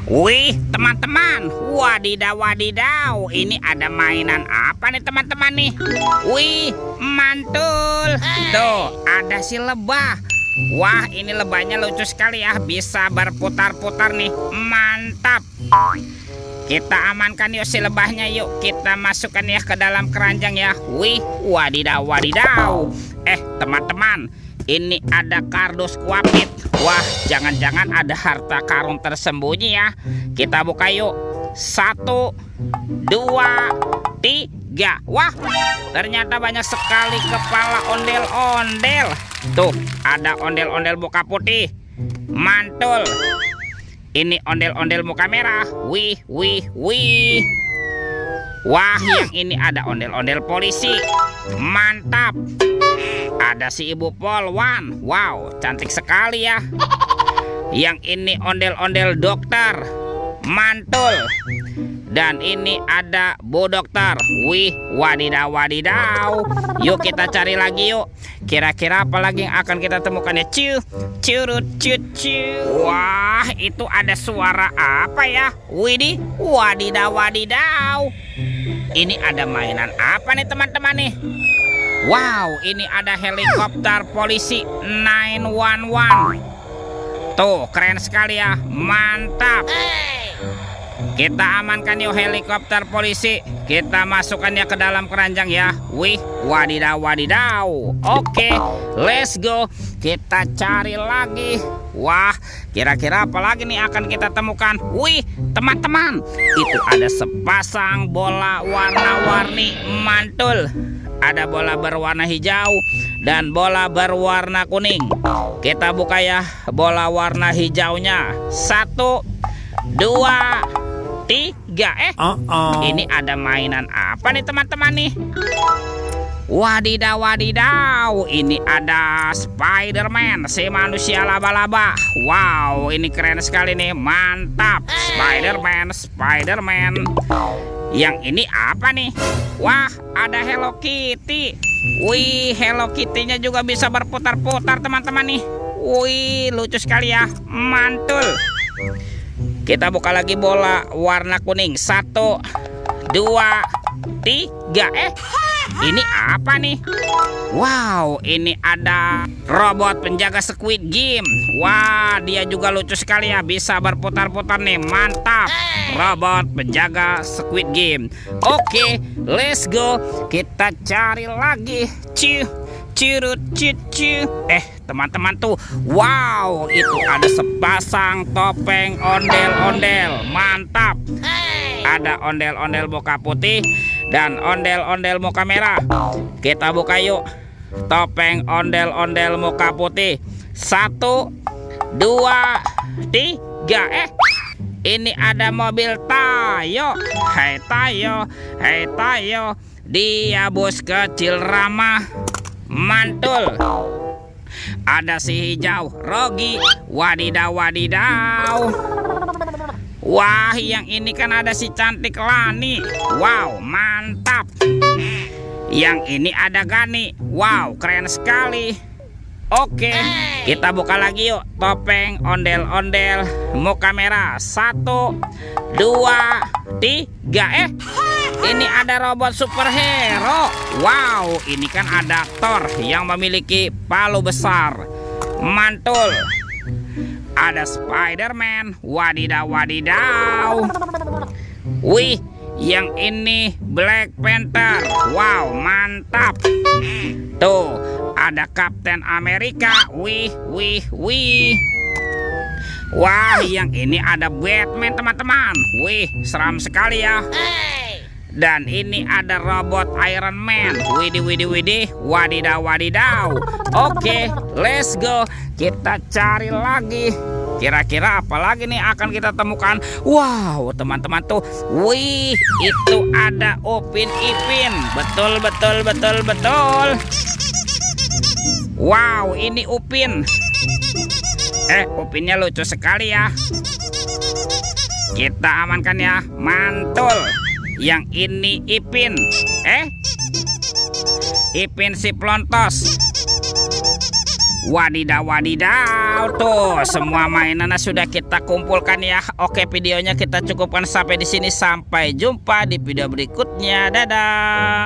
Wih, teman-teman, wadidaw wadidaw, ini ada mainan apa nih teman-teman nih? Wih, mantul. Tuh, ada si lebah. Wah, ini lebahnya lucu sekali ya, bisa berputar-putar nih. Mantap. Kita amankan yuk si lebahnya yuk. Kita masukkan ya ke dalam keranjang ya. Wih, wadidaw wadidaw. Teman-teman, ini ada kardus kuapit. Wah, jangan-jangan ada harta karun tersembunyi ya. Kita buka yuk. 1, 2, 3. Wah, ternyata banyak sekali kepala ondel-ondel. Tuh, ada ondel-ondel muka putih. Mantul. Ini ondel-ondel muka merah. Wih, wih, wih. Wah, yang ini ada ondel-ondel polisi. Mantap. Ada si ibu polwan. Wow, cantik sekali ya. Yang ini ondel-ondel dokter. Mantul. Dan ini ada bu dokter. Wih, wadidaw wadidaw. Yuk kita cari lagi yuk. Kira-kira apa lagi yang akan kita temukan ya? Curut cucu. Wah, itu ada suara apa ya? Widih, wadidaw wadidaw. Ini ada mainan apa nih teman-teman nih? Wow, ini ada helikopter polisi 911. Tuh, keren sekali ya. Mantap. Kita amankan yuk helikopter polisi. Kita masukkan ya ke dalam keranjang ya. Wih, wadidaw wadidaw. Oke, let's go. Kita cari lagi. Wah, kira-kira apa lagi nih akan kita temukan? Wih, teman-teman, itu ada sepasang bola warna-warni. Mantul. Ada bola berwarna hijau dan bola berwarna kuning. Kita buka ya bola warna hijaunya. 1, 2, 3. Ini ada mainan apa nih teman-teman nih? Wadidaw wadidaw, ini ada Spider-Man, si manusia laba-laba. Wow, ini keren sekali nih. Mantap. Spider-Man, Spider-Man. Yang ini apa nih? Wah, ada Hello Kitty. Wih, Hello Kitty-nya juga bisa berputar-putar teman-teman nih. Wih, lucu sekali ya. Mantul. Kita buka lagi bola warna kuning. 1, 2, 3. Ini apa nih? Wow, ini ada robot penjaga Squid Game. Wah, dia juga lucu sekali ya, bisa berputar-putar nih. Mantap. Robot penjaga Squid Game. Oke, let's go. Kita cari lagi. Curut cucu. Teman-teman tuh, wow, itu ada sepasang topeng ondel-ondel. Mantap. Ada ondel-ondel muka putih dan ondel-ondel muka merah. Kita buka yuk topeng ondel-ondel muka putih. 1, 2, 3. Ini ada mobil Tayo. Hai Tayo, hai Tayo. Dia bos kecil ramah. Mantul. Ada si hijau Rogi. Wadidaw wadidaw. Wah, yang ini kan ada si cantik Lani. Wow, mantap. Yang ini ada Gani. Wow, keren sekali. Oke, kita buka lagi yuk topeng ondel-ondel muka merah. 1, 2, 3. Ini ada robot superhero. Wow, ini kan ada Thor yang memiliki palu besar. Mantul. Ada Spider-Man. Wadidaw wadidaw. Wih, yang ini Black Panther. Wow, mantap. Tuh, ada Captain America. Wih, wih, wih. Wah, yang ini ada Batman teman-teman. Wih, seram sekali ya. Dan ini ada robot Iron Man. Widih, widih, widih. Wadidaw wadidaw. Oke, let's go. Kita cari lagi. Kira-kira apa lagi nih akan kita temukan? Wow, teman-teman tuh. Wih, itu ada Upin Ipin. Betul, betul, betul, betul. Wow, ini Upin. Upinnya lucu sekali ya. Kita amankan ya. Mantul. Yang ini Ipin. Ipin si Plontos. Wadidaw, wadidaw. Tuh, semua mainannya sudah kita kumpulkan ya. Oke, videonya kita cukupkan sampai di sini. Sampai jumpa di video berikutnya. Dadah.